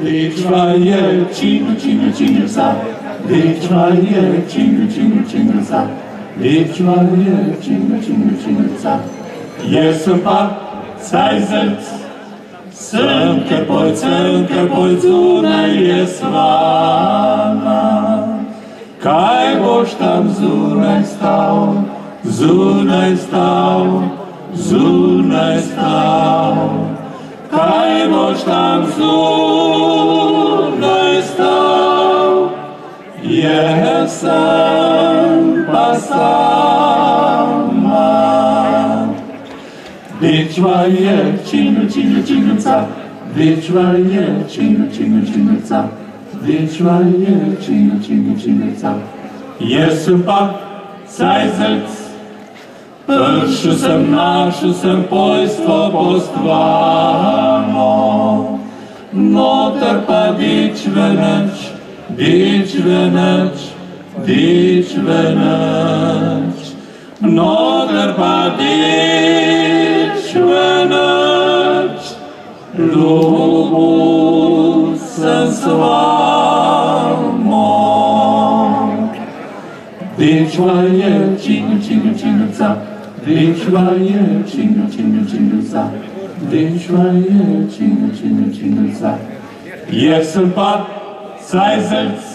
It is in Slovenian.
Ich war hier, Jingle, Jingle, Jingle, Sack. Ich war hier, Jingle, Jingle, Jingle, Sack. Ich war hier, Jingle, Jingle, Jingle, Sack. Jesem pak, cajzec, sękę poj, zuna jest wana. Kaj boś tam zunaj stał, zunaj stał, zunaj stał. Kaj boś tam zunaj stał, jestem pasama. Ich war hier, Jingle, Jingle, Jingle, Zack. Ich war hier, Jingle, Jingle, Jingle, Zack. Ich war hier, Jingle, Jingle, Jingle, Zack. Jesem pak, cajzec, prszy sem naszy sem pojstwo postvamo. Noter pa dić veneć, dić veneć, dić veneć. Noter pa dić veneć, lubu sem svamo. Ich war hier, Jingle, Jingle, Jingle, Zack. Ich war hier, Jingle, Jingle, Jingle, Zack. Ich war hier, Jingle, Jingle, Jingle, Zack. Jesem pak, cajzec,